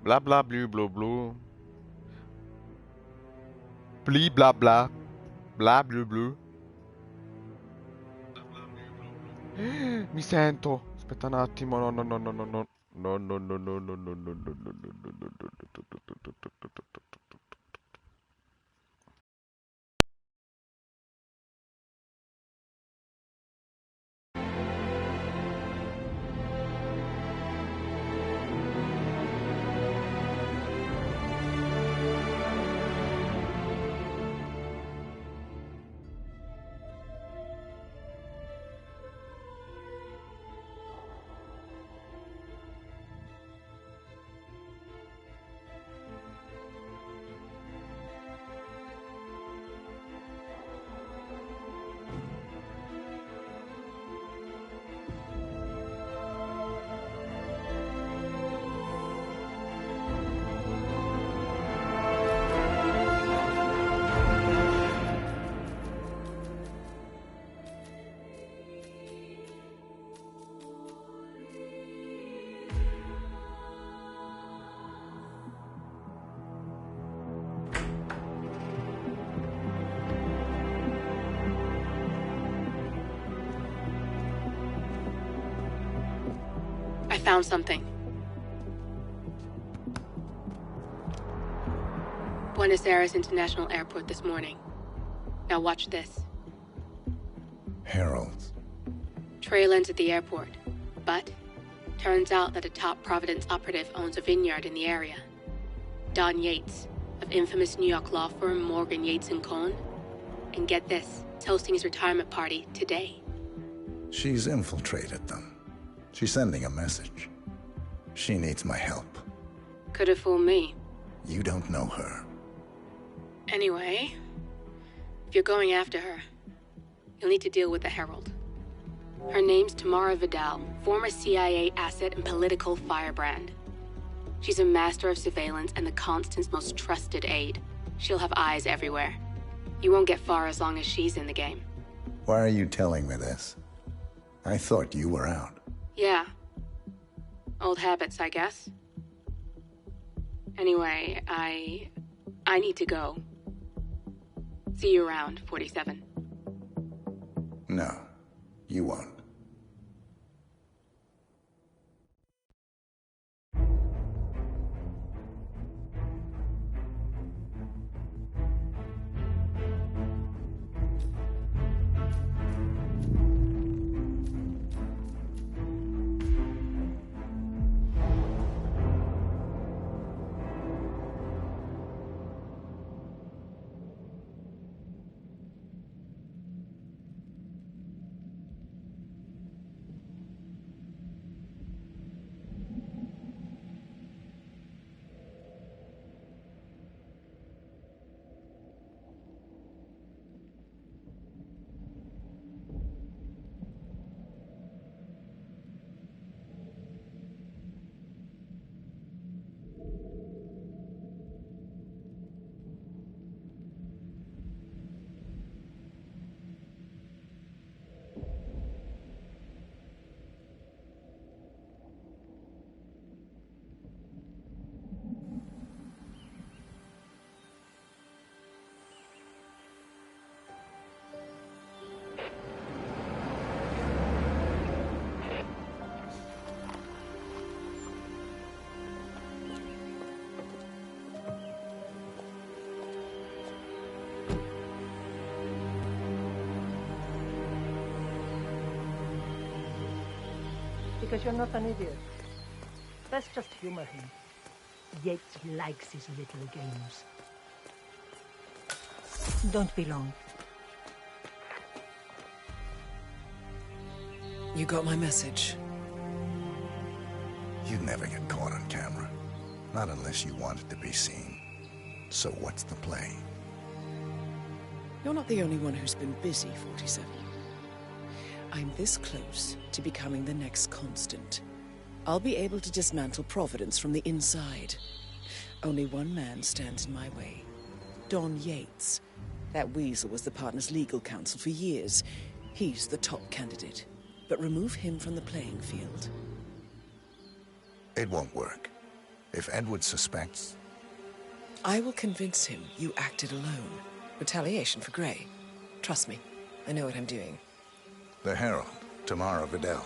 Blah blah blue blue blue. Blee blah blah. Blah blue blue. Mi sento. Aspetta un attimo. No no no no no no. No no no no no no no no no no no. I found something. Buenos Aires International Airport this morning. Now watch this. Heralds. Trail ends at the airport, but turns out that a top Providence operative owns a vineyard in the area. Don Yates, of infamous New York law firm Morgan, Yates & Cohn. And get this, is hosting his retirement party today. She's infiltrated them. She's sending a message. She needs my help. Could have fooled me. You don't know her. Anyway, if you're going after her, you'll need to deal with the Herald. Her name's Tamara Vidal, former CIA asset and political firebrand. She's a master of surveillance and the Constant's most trusted aide. She'll have eyes everywhere. You won't get far as long as she's in the game. Why are you telling me this? I thought you were out. Yeah. Old habits, I guess. Anyway, I need to go. See you around, 47. No, you won't. Because you're not an idiot. Let's just humor him. Yates likes his little games. Don't be long. You got my message. You'd never get caught on camera. Not unless you wanted to be seen. So what's the play? You're not the only one who's been busy, 47. I'm this close to becoming the next Constant. I'll be able to dismantle Providence from the inside. Only one man stands in my way. Don Yates. That weasel was the partner's legal counsel for years. He's the top candidate. But remove him from the playing field. It won't work. If Edward suspects, I will convince him you acted alone. Retaliation for Grey. Trust me, I know what I'm doing. the Herald, Tamara Vidal.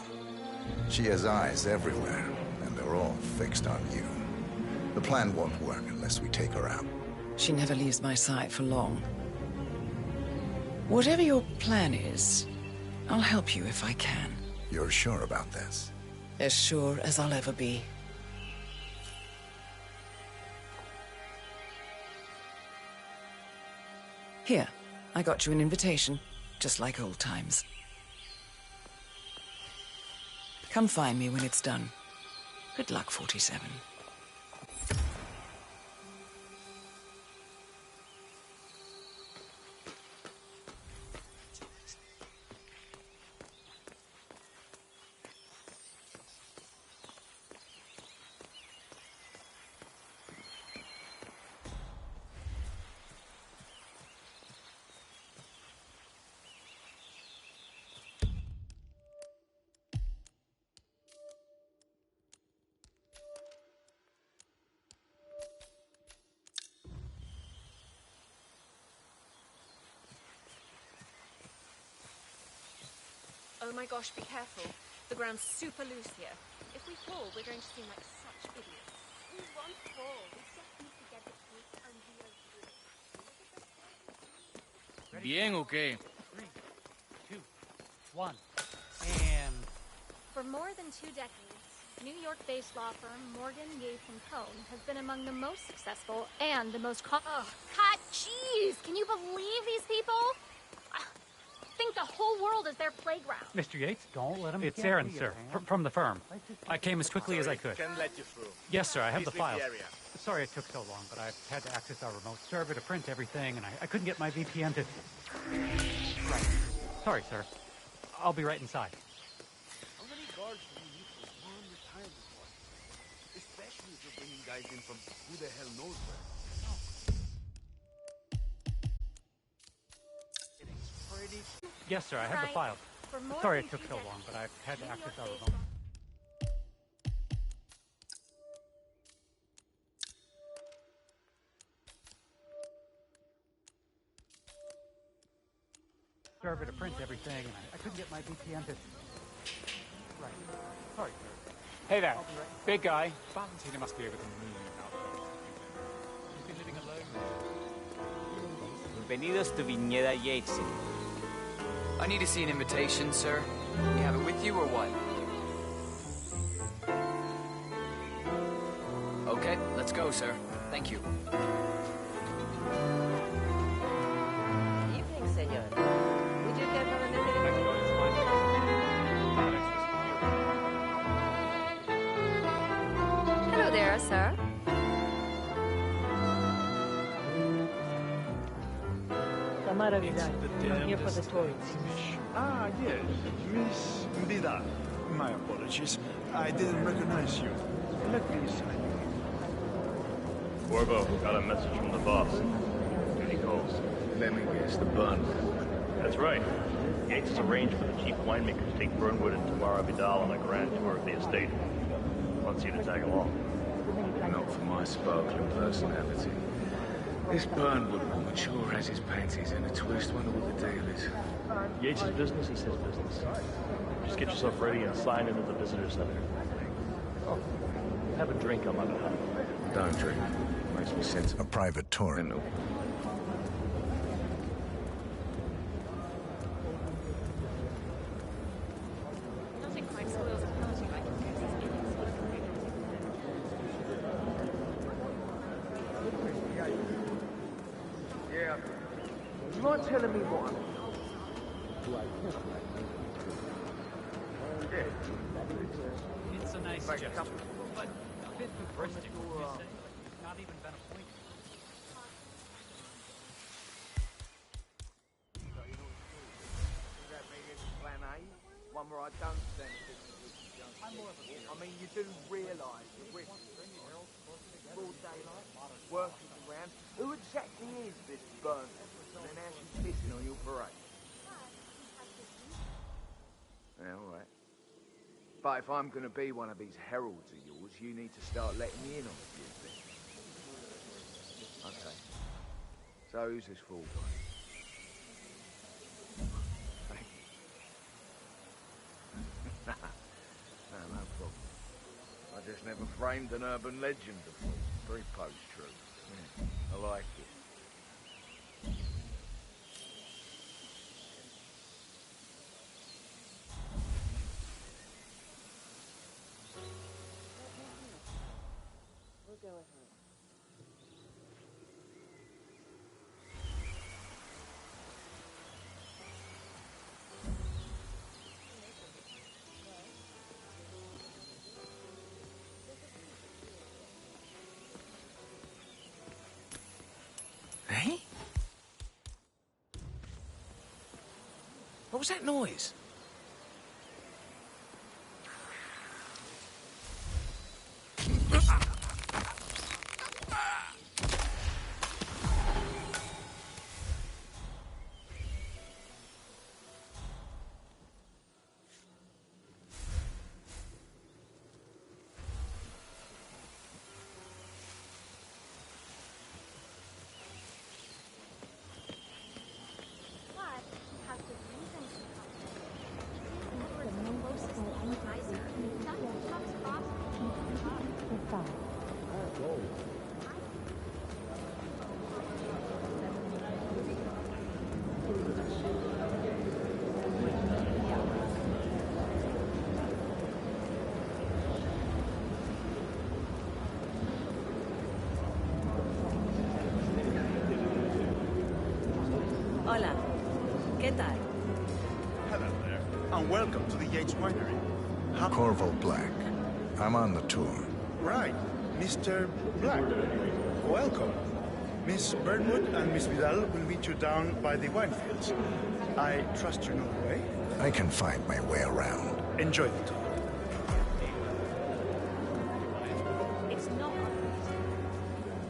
She has eyes everywhere, and they're all fixed on you. The plan won't work unless we take her out. She never leaves my side for long. Whatever your plan is, I'll help you if I can. You're sure about this? As sure as I'll ever be. Here, I got you an invitation, just like old times. Come find me when it's done. Good luck, 47. Oh my gosh, be careful. The ground's super loose here. If we fall, we're going to seem like such idiots. We won't fall. We just need to get the fruit and we are good. Bien o qué? 3, 2, 1, and... For more than 2 decades, New York-based law firm Morgan, Yates & Cohn has been among the most successful and the most God, jeez! Can you believe these people? Think the whole world is their playground. Mr. Yates, don't let him... It's Aaron, sir, from the firm. I came as quickly as I could. Can let you through. Yes, sir, I have the Please leave file. the area. Sorry it took so long, but I had to access our remote server to print everything, and I couldn't get my VPN to... Right. Sorry, sir. I'll be right inside. How many guards do you need for one retirement party? Especially if you're bringing guys in from who the hell knows where. Yes, sir, I have the file. Sorry it took so long, but I had to access our remote... server to print everything, and I couldn't get my VPN to... Right. Sorry, sir. Hey there, big guy. Valentina must be over the moon now. You've been living alone there. Bienvenidos to Viñeda Yates. I need to see an invitation, sir. You have it with you or what? Okay, let's go, sir. Thank you. Evening, senor. Would you care for a minute? Hello there, sir. Tamara Vidal. I'm here for the toys. Ah, yes. Miss Vidal. My apologies. I didn't recognize you. Let me sign you. Corvo, got a message from the boss. Duty calls. Let me guess, the bun. That's right. Yates has arranged for the chief winemaker to take Burnwood and Tamara Vidal on a grand tour of the estate. Wants you to tag along. Not for my sparkling personality. This Burnwood will mature as his panties in a twist. Wonder what the deal is. Yates' business is his business. Just get yourself ready and sign into the visitor center. Oh, have a drink on my behalf. Don't drink. Makes me sensible. A private tour. No. Nothing quite spoils a party like a Texas Yeah. Do you mind telling me what I'm... It's a nice gesture, but a bit hubristic, would you say? Not even been appointed. That maybe it's plan A? One where I don't send I mean, you do realise the risk. Broad daylight, workers around. Who exactly is this Burnwood? And then how she's pissing on your parade? Yeah, all right. But if I'm gonna be one of these heralds of yours, you need to start letting me in on a few things. Okay. So who's this fool guy? Thank you. No problem. I just never framed an urban legend before. Very post-true. Yeah, I like it. We'll go ahead. Hey? What was that noise? Hola. ¿Qué tal? Hello there, and welcome to the Yates Winery. Corvo Black. I'm on the tour. Right, Mr. Black. Welcome. Miss Burnwood and Miss Vidal will meet you down by the wine fields. I trust you know the way. I can find my way around. Enjoy the tour. It's not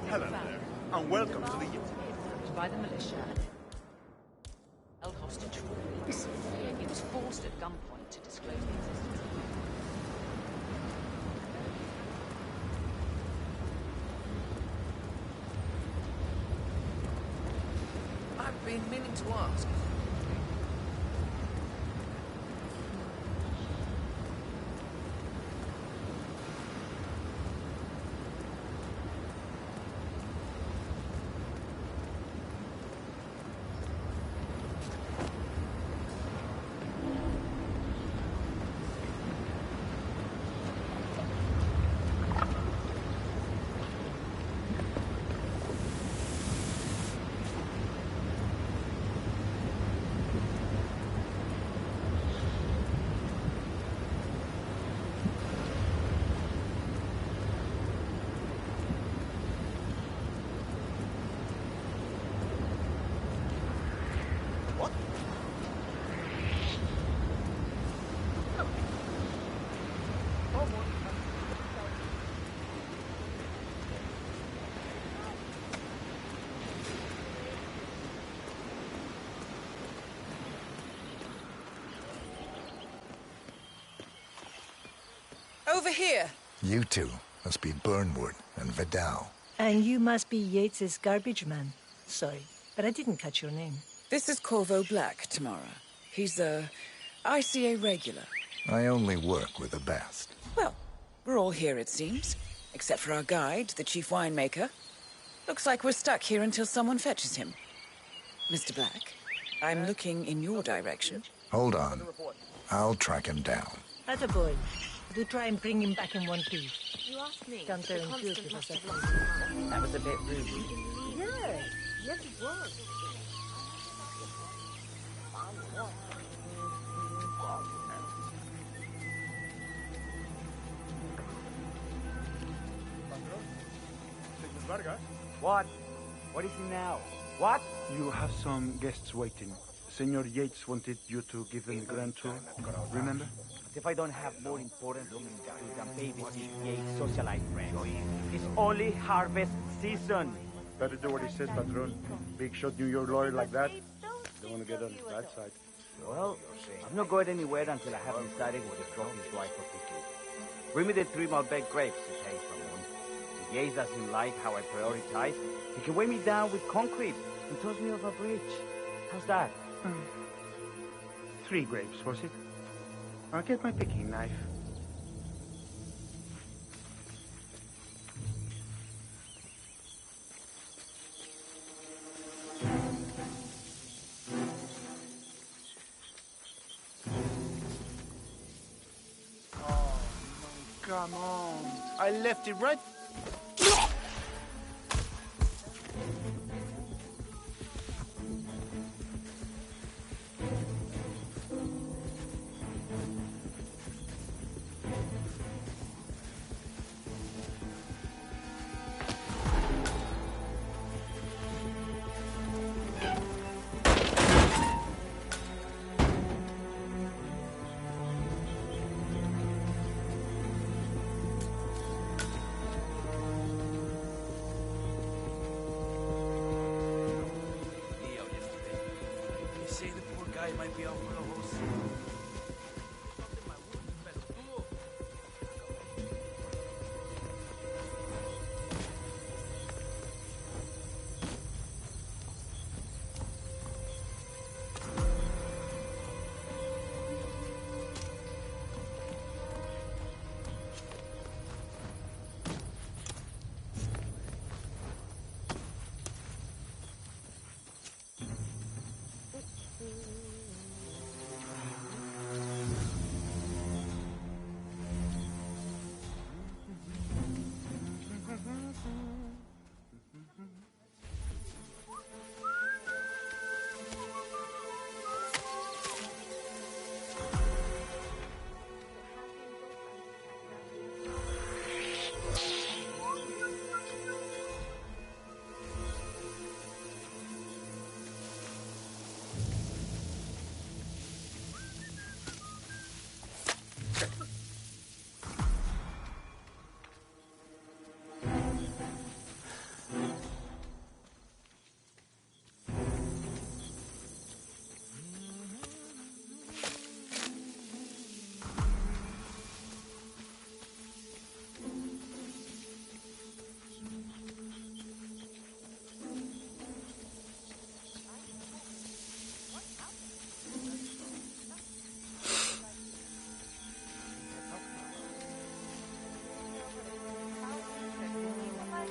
Hello there, and welcome to the Yates. By the militia and held hostage for weeks. He was forced at gunpoint to disclose the existence of I've been meaning to ask. Over here. You two must be Burnwood and Vidal. And you must be Yates's garbage man. Sorry, but I didn't catch your name. This is Corvo Black, Tamara. He's a ICA regular. I only work with the best. Well, we're all here, it seems. Except for our guide, the chief winemaker. Looks like we're stuck here until someone fetches him. Mr. Black, I'm looking in your direction. Hold on. I'll track him down. Attaboy. Do try and bring him back in one piece. You asked me. Down there The in constant Turkey, must that's have lost his mind. That was a bit rude. Yes, yes it was. What? What is it now? What? You have some guests waiting. Senor Yates wanted you to give them the grand tour. Remember? If I don't have more important things to do than babysit Yates' socialite friends. It's only harvest season. Better do what he says, Patron. Big shot New York lawyer like that. Don't want to get on his bad side. Well, I'm not going anywhere until I have decided what the trophy is right for picking. Bring me the 3 Malbec grapes, says Ramon. If Yates doesn't like how I prioritize, he can weigh me down with concrete and toss me off a bridge. How's that? 3 grapes, was it? I'll get my picking knife. Come on. I left it right... might be off for the whole season.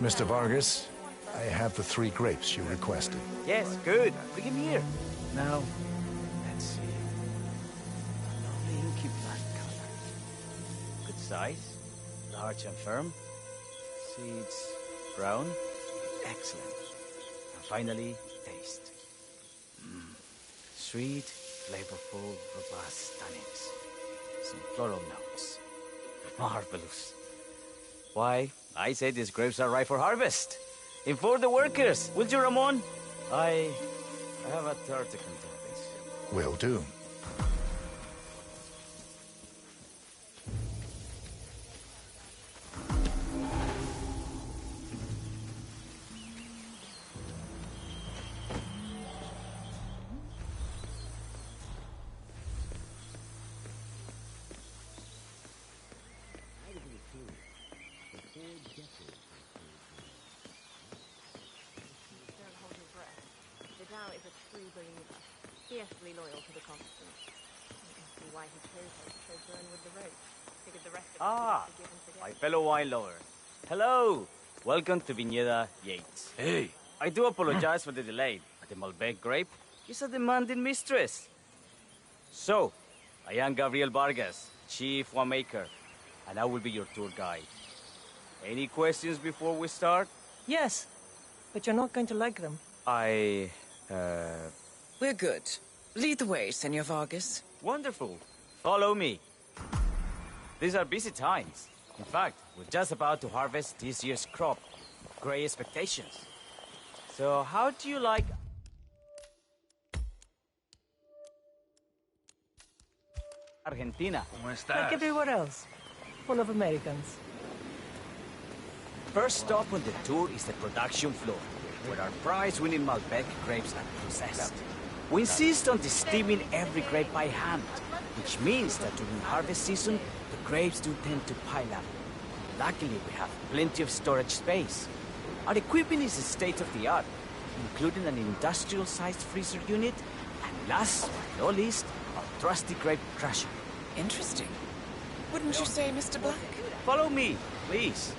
Mr. Vargas, I have the 3 grapes you requested. Yes, good. Bring him here. Now, let's see. A lovely inky black color. Good size. Large and firm. Seeds brown. Excellent. And finally, taste. Sweet, flavorful, robust tannins. Some floral notes. Marvelous. Why, I say these grapes are ripe for harvest. Inform the workers, will you, Ramon? I have a third to convince. Will do. Is a true believer, fiercely loyal to the Constance. You can see why he chose her to show Burnwood the road. Figured the rest of us would be given together. My fellow wine lover. Hello! Welcome to Viñeda Yates. Hey! I do apologize for the delay, but the Malbec grape is a demanding mistress. So, I am Gabriel Vargas, Chief Winemaker, and I will be your tour guide. Any questions before we start? Yes, but you're not going to like them. We're good. Lead the way, Senor Vargas. Wonderful. Follow me. These are busy times. In fact, we're just about to harvest this year's crop. Great expectations. So, how do you like... Argentina? ¿Cómo estás? Like everywhere else. Full of Americans. First stop on the tour is the production floor, where our prize-winning Malbec grapes are processed. We insist on steaming every grape by hand, which means that during harvest season, the grapes do tend to pile up. Luckily, we have plenty of storage space. Our equipment is state-of-the-art, including an industrial-sized freezer unit, and last but not least, our trusty grape crusher. Interesting. Wouldn't you say, Mr. Black? Follow me, please.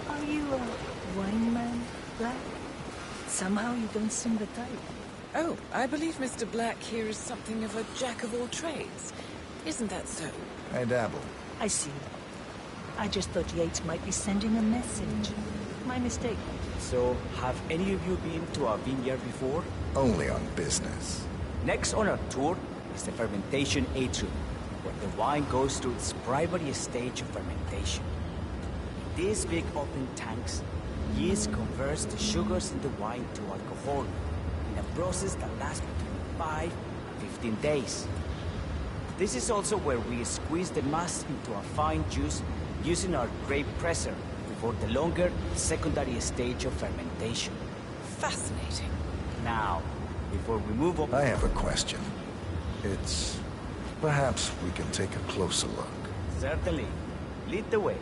Are you a wine man, Black? Somehow you don't seem the type. Oh, I believe Mr. Black here is something of a jack-of-all-trades. Isn't that so? I dabble. I see. I just thought Yates might be sending a message. My mistake. So, have any of you been to our vineyard before? Only on business. Next on our tour is the fermentation atrium, where the wine goes through its primary stage of fermentation. In these big open tanks, yeast converts the sugars in the wine to alcohol, in a process that lasts between 5 and 15 days. This is also where we squeeze the mass into a fine juice using our grape presser before the longer secondary stage of fermentation. Fascinating. Now, before we move on... I have a question. It's... perhaps we can take a closer look. Certainly. Lead the way.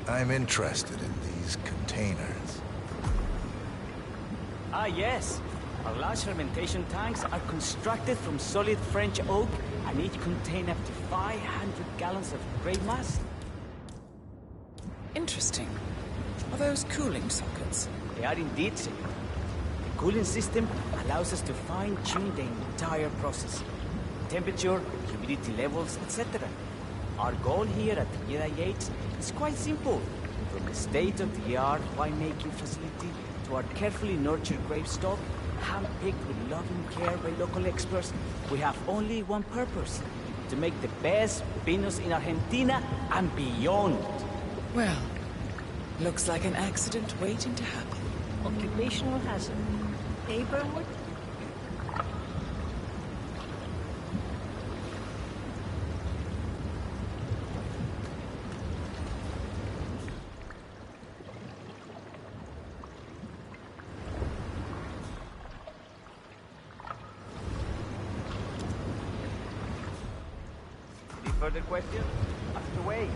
I'm interested in these containers. Ah, yes. Our large fermentation tanks are constructed from solid French oak and each contain up to 500 gallons of grape mass. Interesting. Are those cooling sockets? They are indeed, senor. The cooling system allows us to fine-tune the entire process. Temperature, humidity levels, etc. Our goal here at Viñeda Yates is quite simple. From the state-of-the-art winemaking facility to our carefully nurtured grape stock, hand-picked with loving care by local experts, we have only one purpose: to make the best vinos in Argentina and beyond. Well, looks like an accident waiting to happen. Occupational hazard. Eh, Burnwood? Any further questions? Ask away.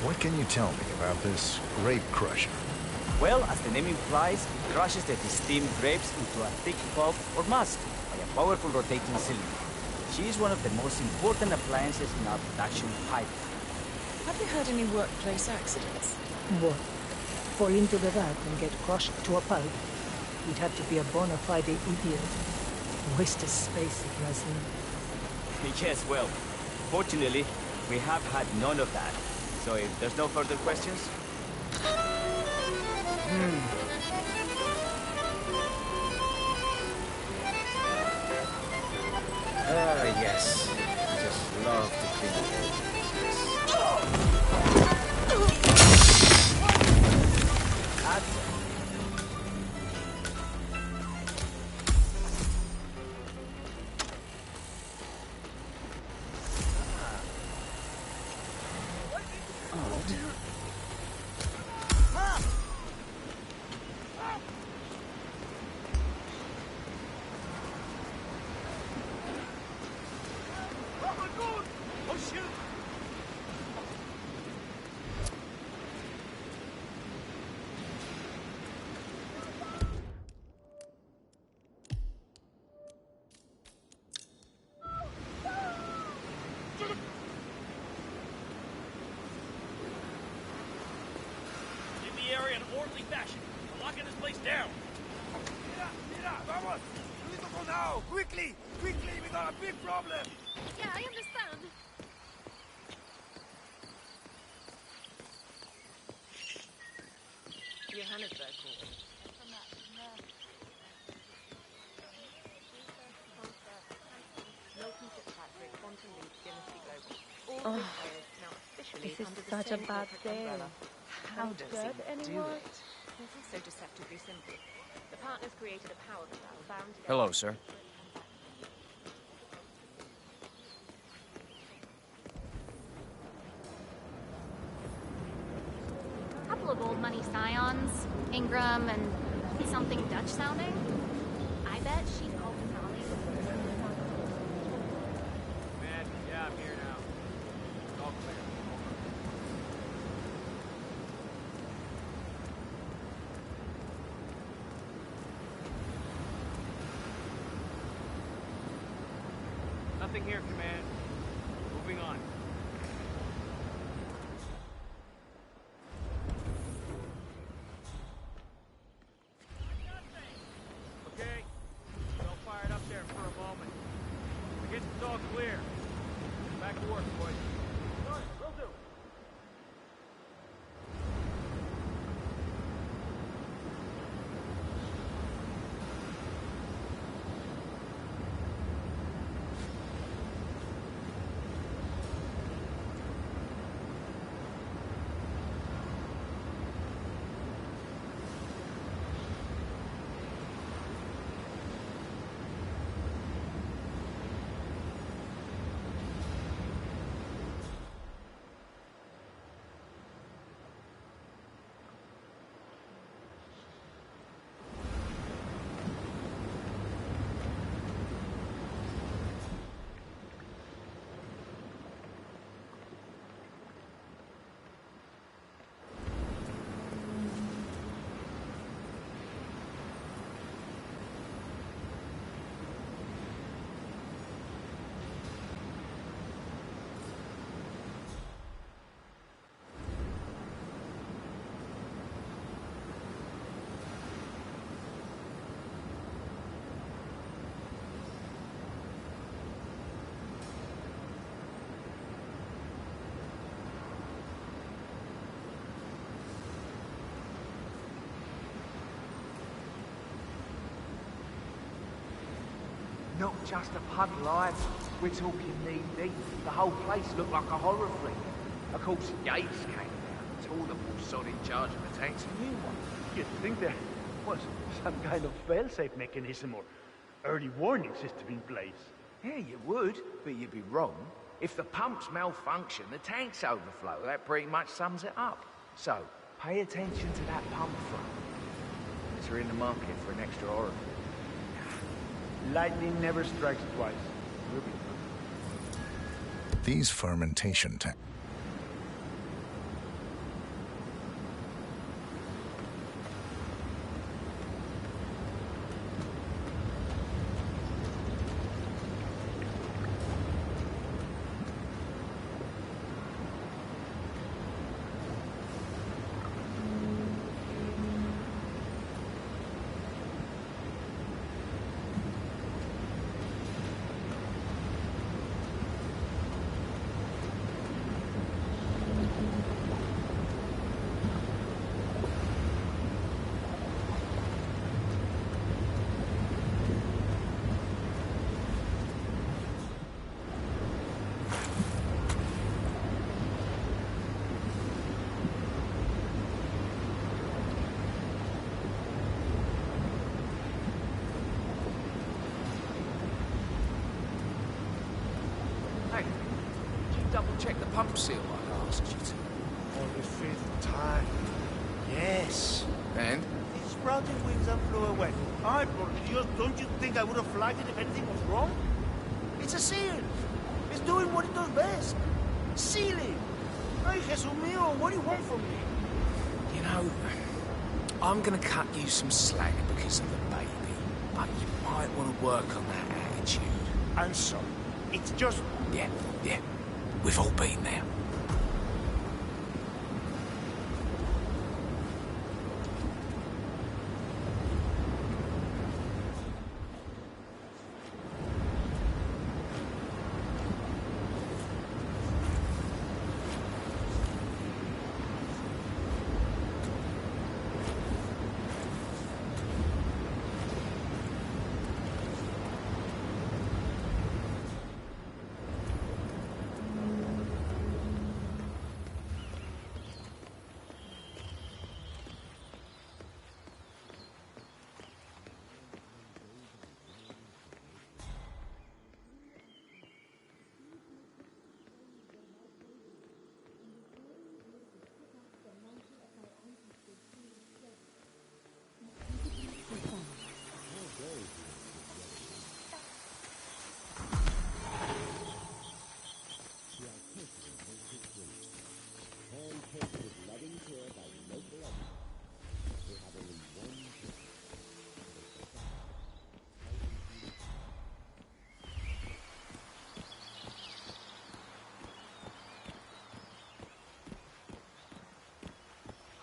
What can you tell me about this grape crusher? Well, as the name implies, it crushes the steamed grapes into a thick pulp or must by a powerful rotating cylinder. She is one of the most important appliances in our production pipeline. Have you had any workplace accidents? What? Fall into the vat and get crushed to a pulp? You'd have to be a bona fide idiot. Waste of space if you ask me. Yes, well, fortunately, we have had none of that. So if there's no further questions... Ah, yes. I just love to clean fashion. We're locking this place down. Mira, vamos! We need to go now! Quickly! Quickly! We got a big problem! Yeah, I understand. Johannesburg call. Milton Fitzpatrick, Quantum Leap, Dynasty Global. All big players now officially This is under the such a same bad corporate day. umbrella. How But does good, he do anyone? it? This is so deceptively simple. The partners created a power battle bound together. Hello, sir. A couple of old money scions, Ingram and something Dutch sounding. I bet she's called Denali. Man, yeah, I'm here now. It's all clear. Nothing here, Command. Moving on. Okay. All fired up there for a moment. I guess it's all clear. Back to work, boys. Sorry, will do. Not just a pub life. We're talking knee-deep. The whole place looked like a horror flick. Of course, Yates came down. Told them all sod in charge of the tank's a new one. You'd think there was some kind of fail-safe mechanism or early warning system in place. Yeah, you would, but you'd be wrong. If the pumps malfunction, the tanks overflow. That pretty much sums it up. So, pay attention to that pump front. Is we're in the market for an extra orifice. Lightning never strikes twice. We'll be These fermentation tanks. Hey, did you double-check the pump seal like I asked you to? For the 5th time. Yes. And? It sprouted wings and flew away. Ay, por Dios, don't you think I would have flagged it if anything was wrong? It's a seal. It's doing what it does best. Sealing. Ay, Jesus mío, what do you want from me? You know, I'm gonna cut you some slack because of the baby, but you might want to work on that attitude. I'm sorry. It's just... Yeah. We've all been there.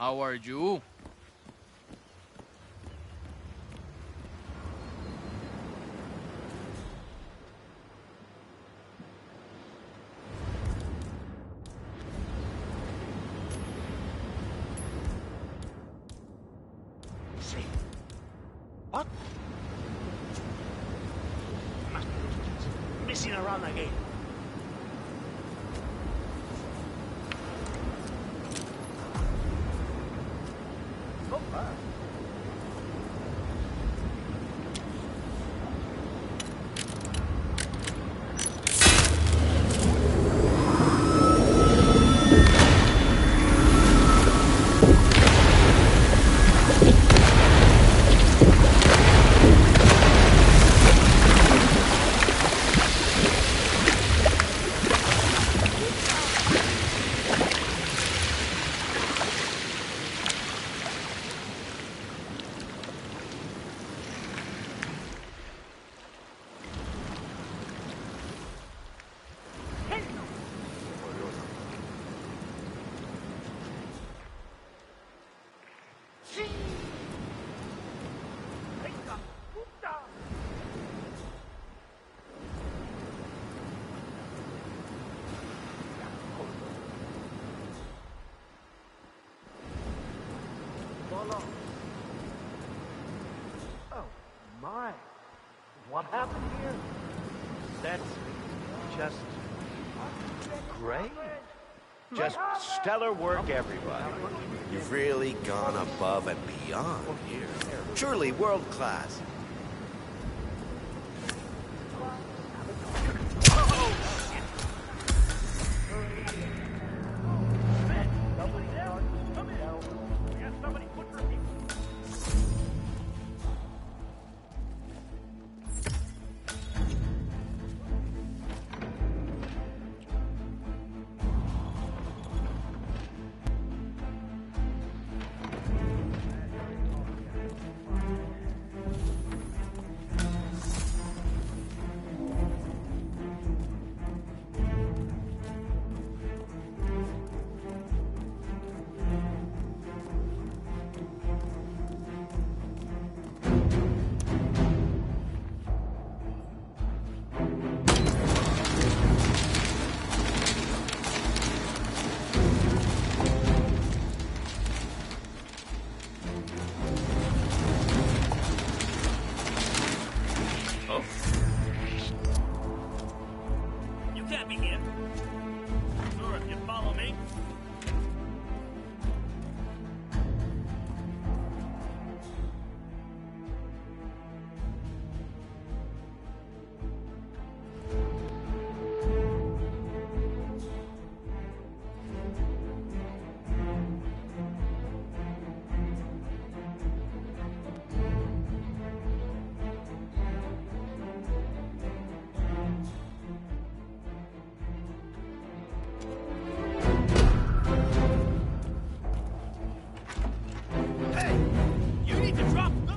How are you? See? What? Must be those kids messing around again. Not bad. Oh my. What happened here? That's just great. Just stellar work, everybody. You've really gone above and beyond here. Truly world class.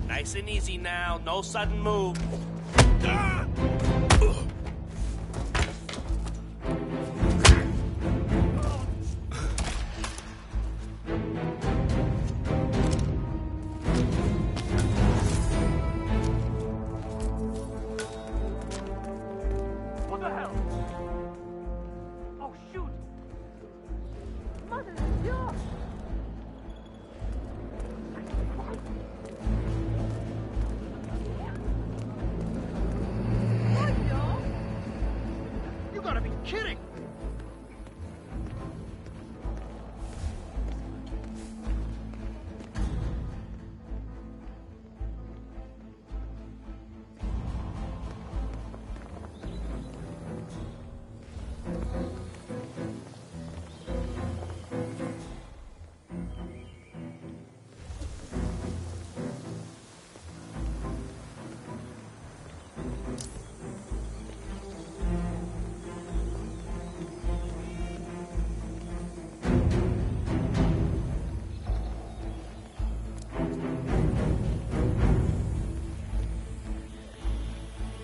Nice and easy now, no sudden move. What the hell? Oh, shoot! Mother of God! You gotta be kidding!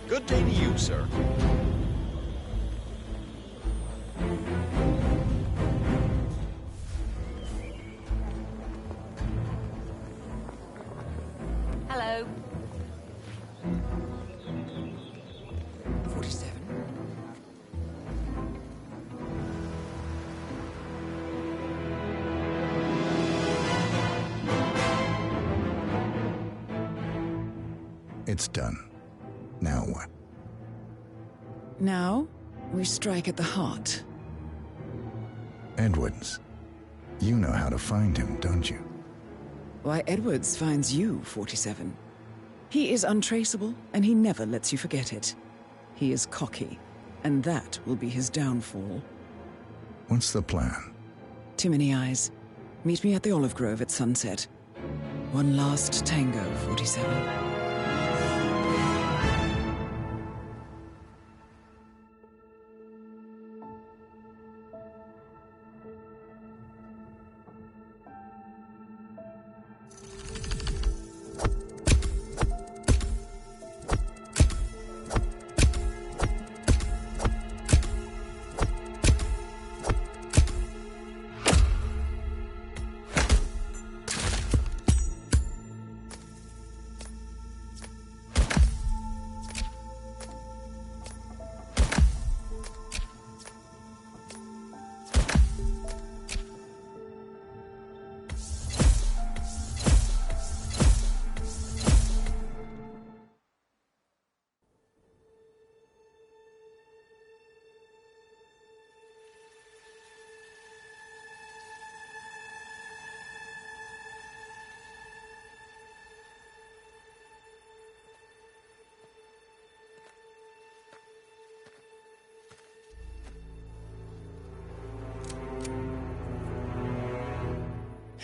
Good day to you, sir. It's done. Now what? Now, we strike at the heart. Edwards. You know how to find him, don't you? Why, Edwards finds you, 47. He is untraceable, and he never lets you forget it. He is cocky, and that will be his downfall. What's the plan? Too many eyes. Meet me at the Olive Grove at sunset. One last tango, 47.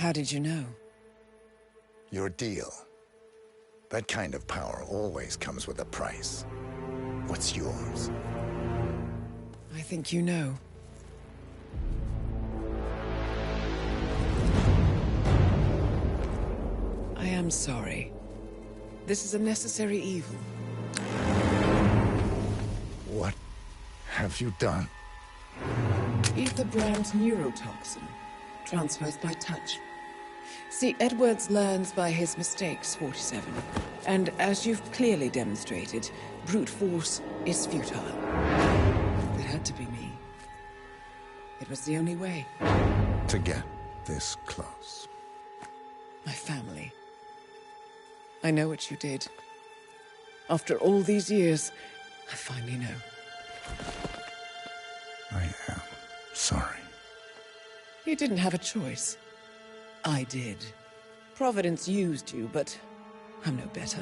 How did you know? Your deal. That kind of power always comes with a price. What's yours? I think you know. I am sorry. This is a necessary evil. What have you done? Ether brand neurotoxin. Transfers by touch. See, Edwards learns by his mistakes, 47. And as you've clearly demonstrated, brute force is futile. It had to be me. It was the only way. To get this close. My family. I know what you did. After all these years, I finally know. I am sorry. You didn't have a choice. I did. Providence used you, but I'm no better.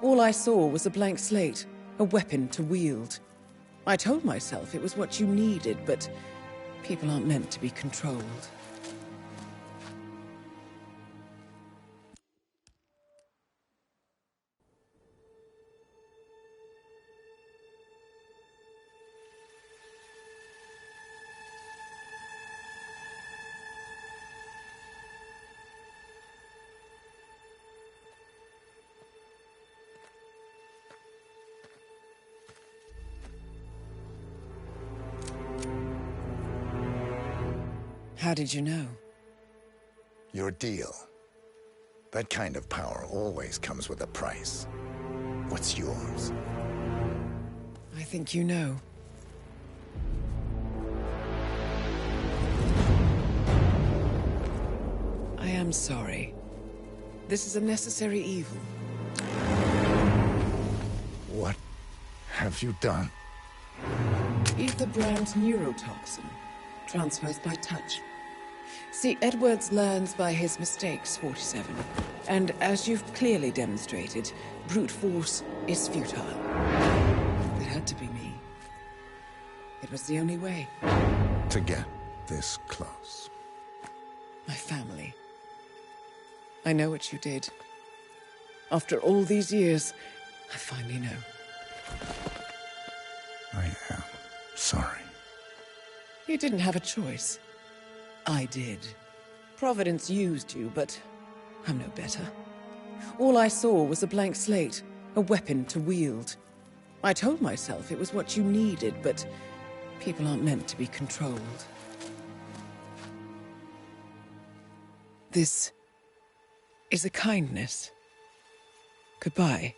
All I saw was a blank slate, a weapon to wield. I told myself it was what you needed, but people aren't meant to be controlled. How did you know? Your deal. That kind of power always comes with a price. What's yours? I think you know. I am sorry. This is a necessary evil. What have you done? Ether brand neurotoxin. Transfers by touch. See, Edwards learns by his mistakes, 47. And as you've clearly demonstrated, brute force is futile. It had to be me. It was the only way. To get this close. My family. I know what you did. After all these years, I finally know. I am sorry. You didn't have a choice. I did. Providence used you, but I'm no better. All I saw was a blank slate, a weapon to wield. I told myself it was what you needed, but people aren't meant to be controlled. This is a kindness. Goodbye,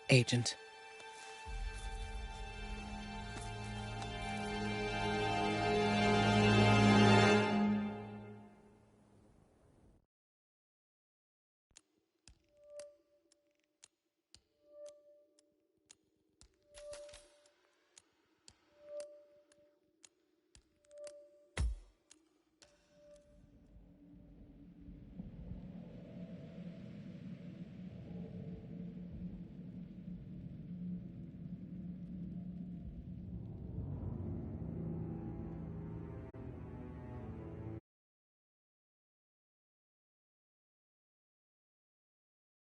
Agent.